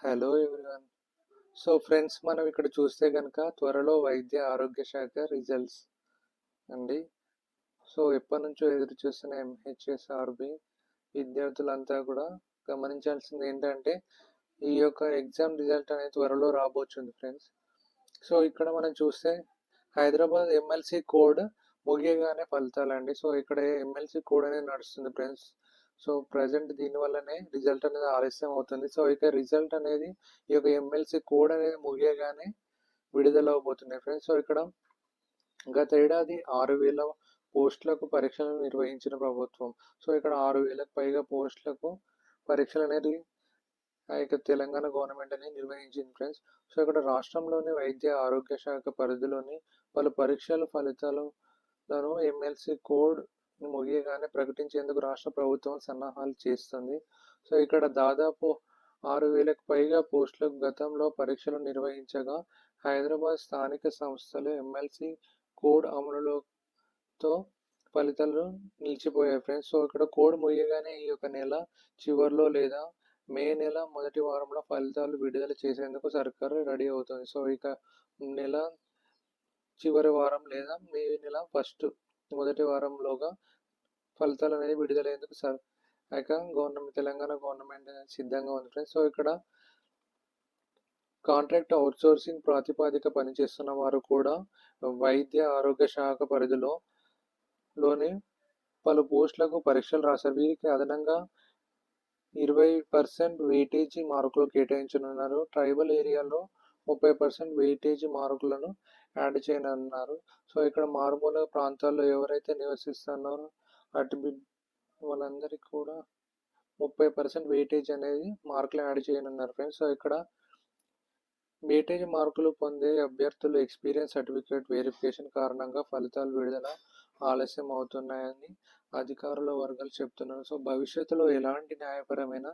Hello everyone. So friends, మనం ఇక్కడ చూస్తే కనుక త్వరలో వైద్య ఆరోగ్య శాఖ రిజల్ట్స్ అండి. సో ఎప్పటి నుంచో ఎదురు చూస్తున్న ఎంహెచ్ఎస్ఆర్బి విద్యార్థులంతా కూడా గమనించాల్సింది ఏంటంటే ఈ యొక్క ఎగ్జామ్ రిజల్ట్ అనేది త్వరలో రాబోతుంది ఫ్రెండ్స్. సో ఇక్కడ మనం చూస్తే హైదరాబాద్ ఎమ్మెల్సీ కోడ్ ముగియగానే ఫలితాలండి. సో ఇక్కడ ఎమ్మెల్సీ కోడ్ అనేది నడుస్తుంది ఫ్రెండ్స్. సో ప్రజెంట్ దీనివల్లనే రిజల్ట్ అనేది ఆలస్యం అవుతుంది. సో ఇక రిజల్ట్ అనేది ఈ యొక్క ఎమ్మెల్సీ కోడ్ అనేది ముగియగానే విడుదల అవబోతుంది ఫ్రెండ్స్. సో ఇక్కడ గత ఏడాది 6,000 పోస్టులకు పరీక్షలను నిర్వహించిన ప్రభుత్వం. సో ఇక్కడ 6,000కు పైగా పోస్టులకు పరీక్షలు అనేది ఆ యొక్క తెలంగాణ గవర్నమెంట్ అనేది నిర్వహించింది ఫ్రెండ్స్. సో ఇక్కడ రాష్ట్రంలోని వైద్య ఆరోగ్య శాఖ పరిధిలోని పలు పరీక్షల ఫలితాలను ఎమ్మెల్సీ కోడ్ ముగియగానే ప్రకటించేందుకు రాష్ట్ర ప్రభుత్వం సన్నాహాలు చేస్తుంది. సో ఇక్కడ దాదాపు 6,000కు పైగా పోస్టులకు గతంలో పరీక్షలు నిర్వహించగా హైదరాబాద్ స్థానిక సంస్థలు ఎమ్మెల్సీ కోడ్ అమలుతో ఫలితాలు నిలిచిపోయాయి ఫ్రెండ్స్. సో ఇక్కడ కోడ్ ముగియగానే ఈ యొక్క నెల చివరిలో లేదా మే నెల మొదటి వారంలో ఫలితాలు విడుదల చేసేందుకు సర్కారు రెడీ అవుతుంది. సో ఇక నెల చివరి వారం లేదా మే నెల మొదటి వారంలోగా ఫలితాలు అనేది విడుదలయ్యేందుకు తెలంగాణ గవర్నమెంట్ సిద్ధంగా ఉంది ఫ్రెండ్స్. సో ఇక్కడ కాంట్రాక్ట్ అవుట్సోర్సింగ్ ప్రాతిపదిక పనిచేస్తున్న వారు కూడా వైద్య ఆరోగ్య శాఖ పరిధిలోని పలు పోస్టులకు పరీక్షలు రాశారు. వీరికి అదనంగా 20% వెయిటేజీ మార్కులు కేటాయించనున్నారు. ట్రైబల్ ఏరియాలో 30% వెయిటేజీ మార్కులను యాడ్ చేయనున్నారు. సో ఇక్కడ మారుమూల ప్రాంతాల్లో ఎవరైతే నివసిస్తున్నారో వాళ్ళందరికీ కూడా 30% వెయిటేజ్ అనేది మార్కులు యాడ్ చేయనున్నారు ఫ్రెండ్స్. సో ఇక్కడ వెయిటేజ్ మార్కులు పొందే అభ్యర్థులు ఎక్స్పీరియన్స్ సర్టిఫికేట్ వెరిఫికేషన్ కారణంగా ఫలితాలు విడుదల ఆలస్యం అవుతున్నాయని అధికారుల వర్గాలు చెప్తున్నారు. సో భవిష్యత్తులో ఎలాంటి న్యాయపరమైన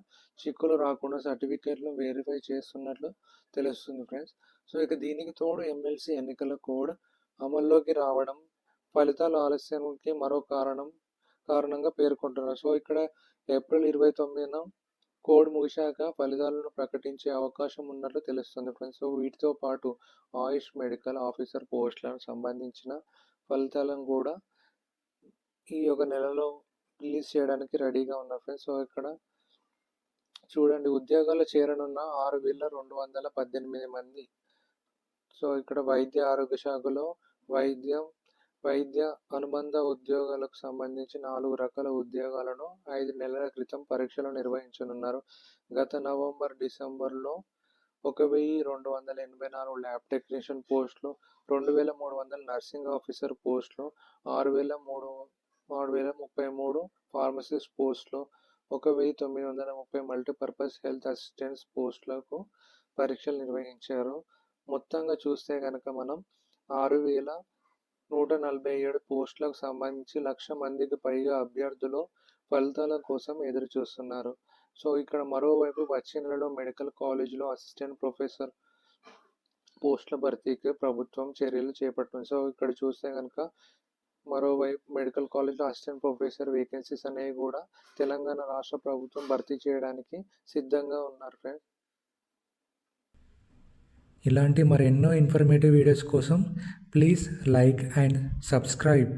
చిక్కులు రాకుండా సర్టిఫికేట్లు వెరిఫై చేస్తున్నట్లు తెలుస్తుంది ఫ్రెండ్స్. సో ఇక దీనికి తోడు ఎమ్మెల్సీ ఎన్నికల కోడ్ అమల్లోకి రావడం ఫలితాల ఆలస్యానికి మరో కారణంగా పేర్కొంటున్నారు. సో ఇక్కడ ఏప్రిల్ 29న కోడ్ ముగిశాక ఫలితాలను ప్రకటించే అవకాశం ఉన్నట్లు తెలుస్తుంది ఫ్రెండ్స్. సో వీటితో పాటు ఆయుష్ మెడికల్ ఆఫీసర్ పోస్టులకు సంబంధించిన ఫలితాలను కూడా ఈ యొక్క నెలలో రిలీజ్ చేయడానికి రెడీగా ఉన్నారు ఫ్రెండ్స్. సో ఇక్కడ చూడండి, ఉద్యోగాలు చేరనున్న 6,218 మంది. సో ఇక్కడ వైద్య ఆరోగ్య శాఖలో వైద్య అనుబంధ ఉద్యోగాలకు సంబంధించి 4 రకాల ఉద్యోగాలను 5 నెలల క్రితం పరీక్షలు నిర్వహించనున్నారు. గత నవంబర్ డిసెంబర్లో 1,284 ల్యాబ్ టెక్నీషియన్ పోస్టులు, 2,300 నర్సింగ్ ఆఫీసర్ పోస్టులు, 6,033 ఫార్మసిస్ట్ పోస్టులు, 1,930 మల్టీపర్పస్ హెల్త్ అసిస్టెంట్స్ పోస్టులకు పరీక్షలు నిర్వహించారు. మొత్తంగా చూస్తే కనుక మనం 6,147 పోస్టులకు సంబంధించి 1,00,000 మందికి పైగా అభ్యర్థులు ఫలితాల కోసం ఎదురు చూస్తున్నారు. సో ఇక్కడ మరోవైపు వచ్చే నెలలో మెడికల్ కాలేజీలో అసిస్టెంట్ ప్రొఫెసర్ పోస్టుల భర్తీకి ప్రభుత్వం చర్యలు చేపట్టింది. సో ఇక్కడ చూస్తే కనుక మరోవైపు మెడికల్ కాలేజ్లో అసిస్టెంట్ ప్రొఫెసర్ వేకెన్సీస్ అనేవి కూడా తెలంగాణ రాష్ట్ర ప్రభుత్వం భర్తీ చేయడానికి సిద్ధంగా ఉన్నారు ఫ్రెండ్స్. ఇలాంటి మరెన్నో ఇన్ఫర్మేటివ్ వీడియోస్ కోసం ప్లీజ్ లైక్ అండ్ సబ్స్క్రైబ్.